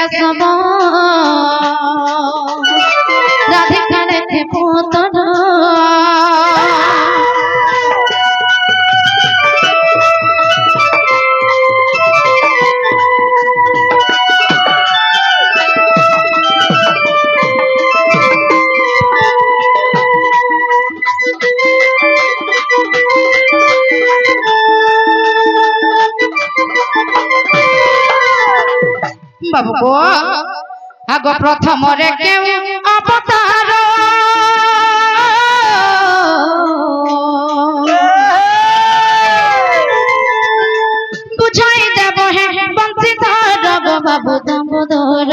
কেশব রাধিকা রেখে পুতন বাবু গো আগ প্রথমরে কেউ অবতার বুঝাই দেব হে বংশীধর গো বাবু দামোদর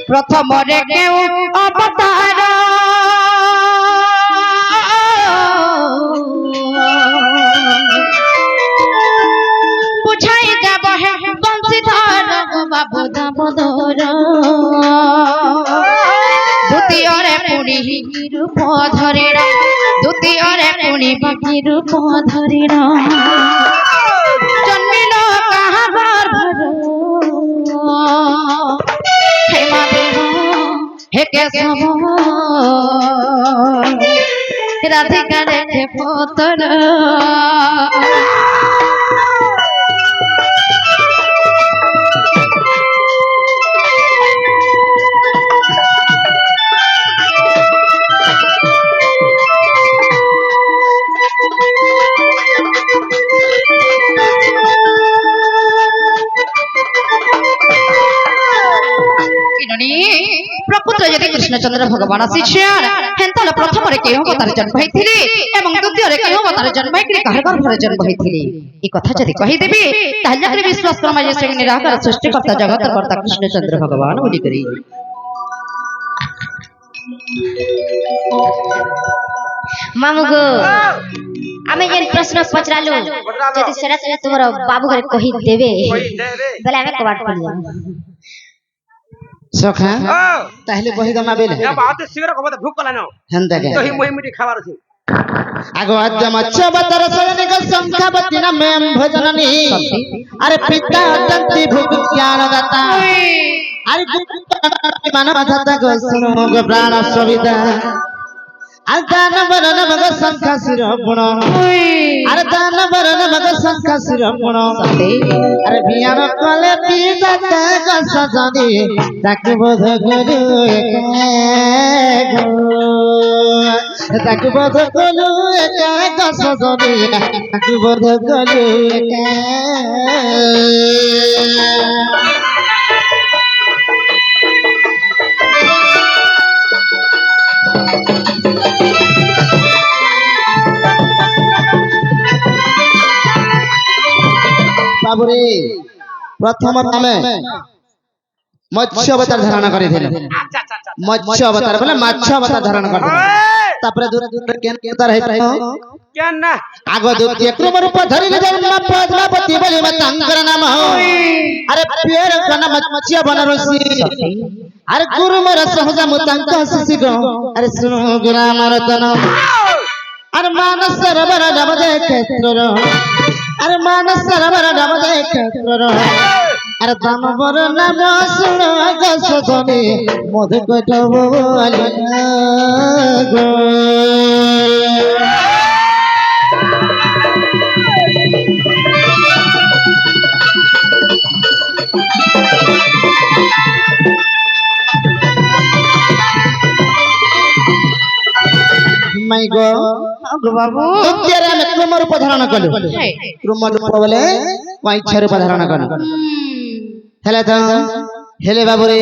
প্রথমরে কেউ অবতার বুঝাই দেব হে বংশীধর গো বাবু দামোদর দ্বিতীয়রে পুনি রূপ ধরিল দ্বিতীয়রে পুনি বাকি রূপ ধরিল জন্মিল কাহার গর্ভর হে মাধব হে কেশব রাধিকা রেখে পুতন প্রকৃত যদি কৃষ্ণচন্দ্র ভগবান আসিছেন হেন্তলে প্রথমরে কেউ অবতার জন্ম হইଥିଲେ এবং দ্বিতীয়রে কেউ অবতার জন্ম হইଥିଲେ কাহার গর্ভরে জন্ম হইଥିଲେ এই কথা যদি কহিদেবি তাহলে আপনি বিশ্বাস করমা যে সে নিরাকার সৃষ্টিকর্তা জগতের কর্তা কৃষ্ণচন্দ্র ভগবান বলি করি মামু গো আমি যেন প্রশ্ন পচরালু যদি সেটা সেটা তোমার বাবু ঘরে কহি দেবে বলে আমি কবাট খুলে যাব সখা তাহলে কহি দমা বেলে এ বাতে সিগরে কবতে ভুক কলানো হেনদাকে তো হি মুহিমিটি খাবার আছে আগো আদ্য মচ্ছ বতর সয়নিক সংখ্যাবতী নমেম ভজননি আরে পিতা অত্যন্তি ভুক জ্ঞান দাতা আরে মানব দাতা গো শুনো গো প্রাণ সবিতা আর দান বরণ মগ সংখ্যা শিরপুণ আর দান বরণ মগ সংখ্যা শিরপুণ আরে বিয়ান কলে পিতা গো সজনি তাকে বোধ করু তাকে বোধ করু এক সজনি তাকে বোধ করু বাবুরে প্রথম নামে মৎস্য অবতার ধারণ করেছিলেন মৎস্য অবতার বলে মাছ অবতার ধারণ করেছিলেন তারপরে দূর দূর কেন অবতার হইতো কেন না আগ দ্বিতীয় ক্রম রূপ ধরিলে জন্ম পদ্মাবতী বলি তাঙ্কর নাম আরে পিয়র নাম মৎস্য বনরসি আরে গুরু মোর সহজ মুতাঙ্ক শিশি গো আরে শুনো গুরাম রতন আরে মানস সরোবর নব দে ক্ষেত্র আরে মানস সরোবর নব দে ক্ষেত্র আরে দানবর নাম শুনো গো সজনি মধু কইট বলি গো মাই গো বাবু তেরে আমি ক্রম রূপ ধারণ কলু ক্রম রূপ বলে কইছ রূপ ধারণ কলু হেলে তো হেলে বাবু রে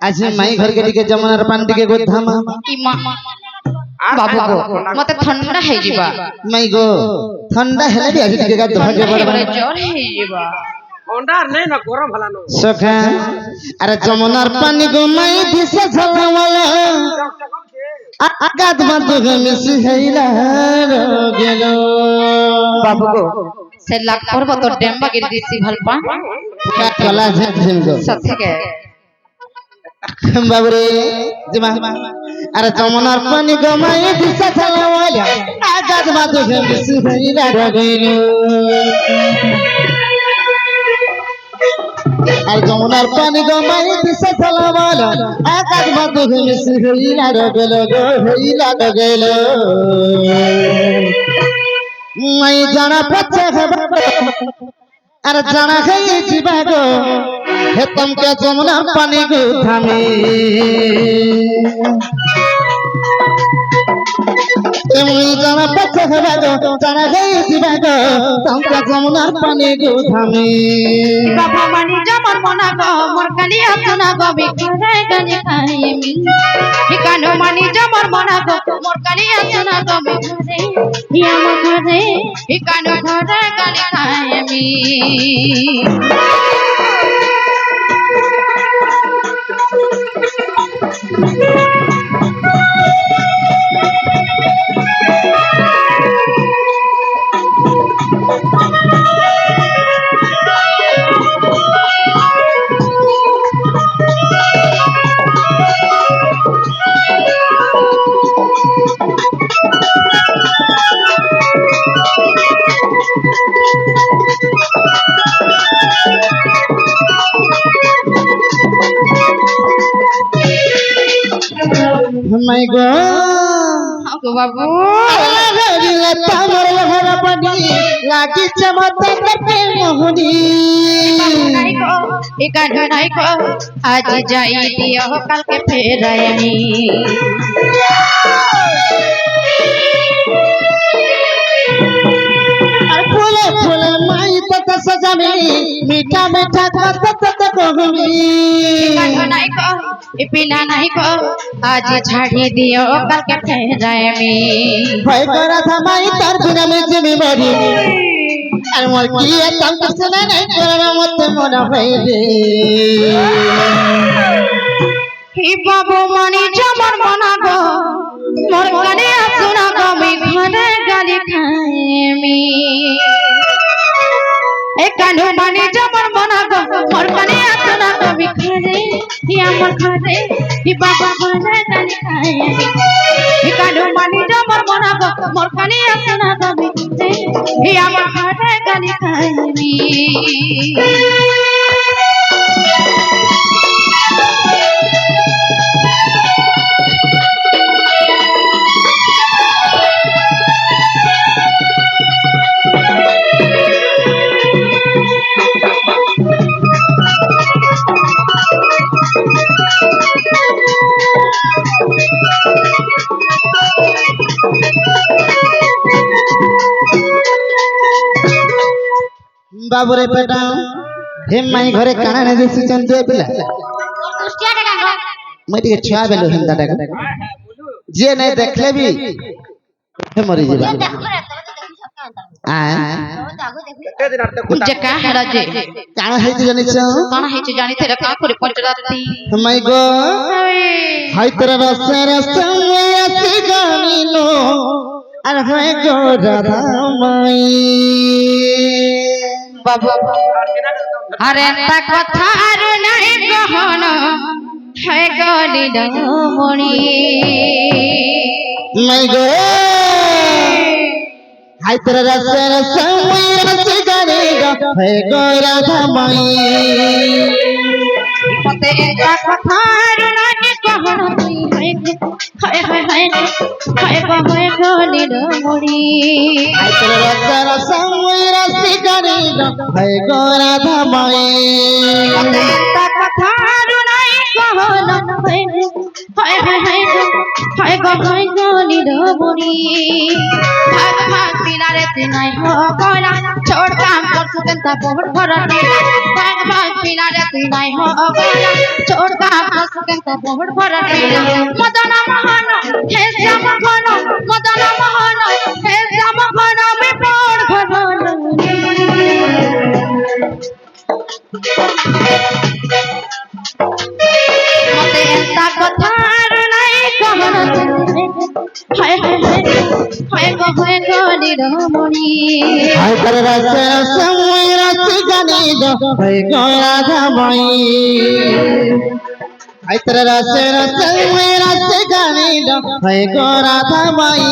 আজ মাই ঘর के টিকে যমুনার পান টিকে গোধামা বাবু গো মতে ঠান্ডা হই ଯିବା মাই গো ঠান্ডা হেলে বি আজ টিকে গাদ ভাগে বড় জ্বর হই ଯିବା ঠান্ডা নাই না গরম ভালানো সখা আরে যমুনার পানি গো মাই দিছে ঝলমলা আগাত মাদুগ মিশি হেইলা গেল বাবু গো সে লাখ পর্বত ডেম্বা গির দিছি ভাল পা কলা ঝিম গো সত্যি কে বাবুরে জিমা अरे जमुनार पानी गमाई दिशा चलावाल्या आकाश मातु मिसी भइला रगैलो अरे जमुनार पानी गमाई दिशा चलावाल्या आकाश मातु मिसी भइला रगैलो मैं जाना पछे अरे जाना है जीवा गो हे तुम के जमुनार पानी गो थामे मैं जाना पछे गो जाना है जीवा गो तुम के जमुनार पानी गो थामे बाबा मानी जमर मना गो मोर कालिया सुना गो बिखरे गने खाएमी ठिकानो मानी जमर मना गो मोर कालिया सुना गो बिखरे या मखरे ठिकानो घरे गने खाएमी मैं गो हागो बाबू अरे तामर लहरा बनी लागी चमत्ते करते मोहनी नहीं को एकानो नहीं को आज जाई दियो कल के फेर आएमी फूले फूले माई तक सजामी मीठा मीठा तत तत कहमी एकानो नहीं को ए पिला नहीं को आज झाड़ी दियो कल के फेर आएमी भय करा था माई तार बिना में जिमी बड़ी अरे मोर की तम सुना नहीं करना मत मोना भइले ही बाबू मानी जमर मना गो मोर कालिया सुना गो बिखरे गने खाएमी एकानो मानी जमर मना गो मोर कालिया सुना गो बिखरे या मखरे ही बाबा घरे गने खाएमी एकानो मानी जमर मना गो मोर कालिया सुना गो बिखरे या मखरे गने खाएमी बाबू रे बेटा हे माई घरे काना ने दिसी चंदे पिला मैं टिके छुआ बेलो हिंदा टाका जे नहीं देखले भी हे मरी जीवा आ କେତେ ଦିନ ଆର୍ତେ जे का हरा जे काना है तू जानि छ कौन है जे जानी तेरा का करे पंचराती माई गो हाय तेरा रस रस में ऐसी गानी लो अरे हाय गो राधा माई बाबा अरे ता कथा आर नहीं गहन है गली डमणी मैं गो हाय तेरा रस रस में ऐसी गानी लो है गो राधा माई मते ता कथा आर नहीं गहन है गली डमणी हाय तेरा रस रस में ऐसी गानी लो है गो राधा माई मते ता कथा आर नहीं गहन है गली डमणी भाग भाग पिलारे तिनाई हो गला छोड़ काम कर सुकंता बहुत भरत भाग भाग पिलारे तिनाई हो गला छोड़ काम कर सुकंता बहुत भरत मदन महान हे श्याम घन मदन महान हे श्याम घन में प्राण घन मते एंता कथा नहीं कहन हाय गली डमणी हाय तेरा रस रस में ऐसी गानी लो है गो राधा माई हाय तेरा रस रस में ऐसी गानी হয়ে গো রাধা মাই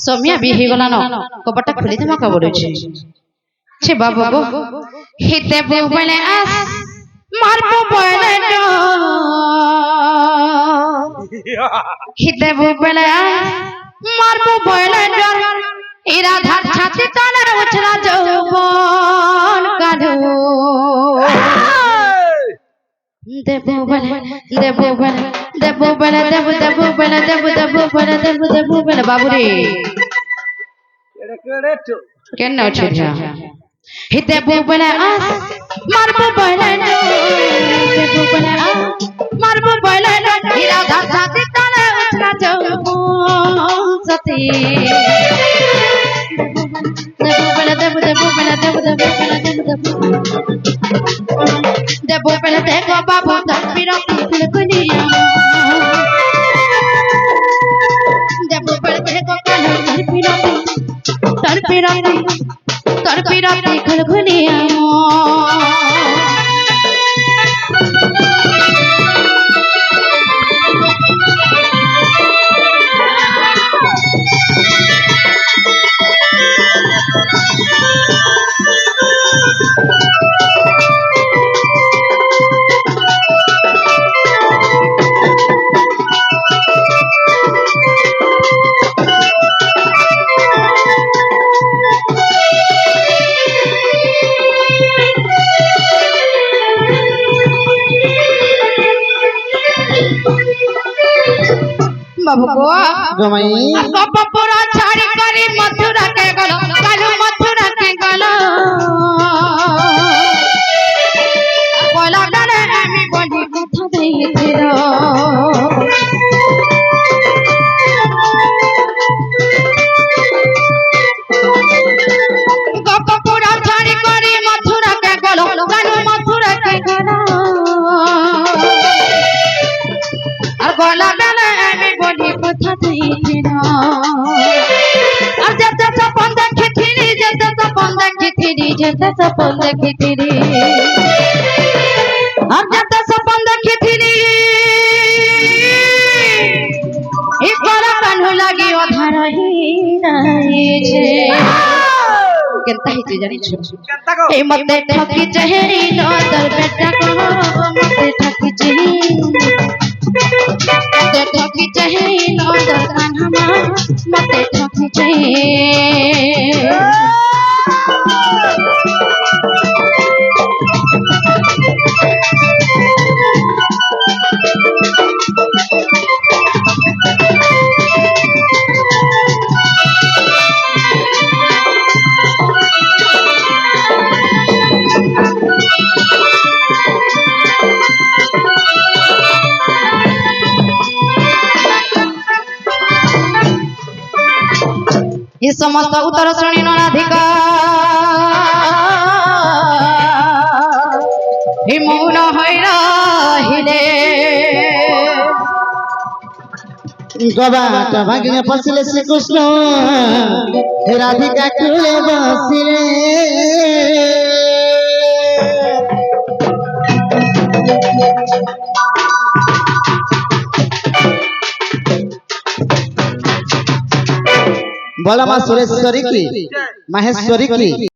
ସୌମ୍ୟା ବି ହେଇଗଲାନ କବାଟା ଖୋଲି ଦେମା କବଡୁଛି ଛେ ବାବୁ ଗো ହିତେ ବୁବେଳେ ଆସ ମାରବ ବଳେ হিতে বুবেলে মারব বলে ডর এরা ধার ছাতি তালে উছরা যৌবন কাঢো দেবু বলে বাবুরে কেন আছে হিতে বুবেলে আস মারব বলে দেবু বলে মারব বলে এরা ধার ছাতি তালে উছরা যৌবন সতী দেবু বলে দেখো বাবু তকবীরা কুলকুলিয়া দেবু বলে দেখো কালো তরপিরা কুলকুলিয়া বাবু গো গমাই গপপুরা ছাড়ি করি মথুরা কে গেল কালু মথুরা কে গেল বলা গলে আমি বলি কথা দিয়েছিল গপপুরা ছাড়ি করি মথুরা কে গেল কালু মথুরা কে গেল আর বলা গলে আমি বলি কথা দিয়েছিল আর যেতে সপন দেখেছিলি যেতে সপন দেখেছিলি যেতে সপন দেখেছিলি আর যেতে সপন দেখেছিলি এই করা কানু লাগি অধার হইছে কেনতা হইছে জানিছ এই মতে ঠকি চহেরি নদর বেটা কো মতে ঠকি চহি मते ठकी चाहे नौदर कान्हा मते ठकी चाहे ये समस्त उत्तर श्रेणी नराधिका हे मौन हईराहिले गबाट भागिने पसिले श्रीकृष्ण हे राधिका कुले बसिले बलमा सुरेश्वरी की महेश्वरी की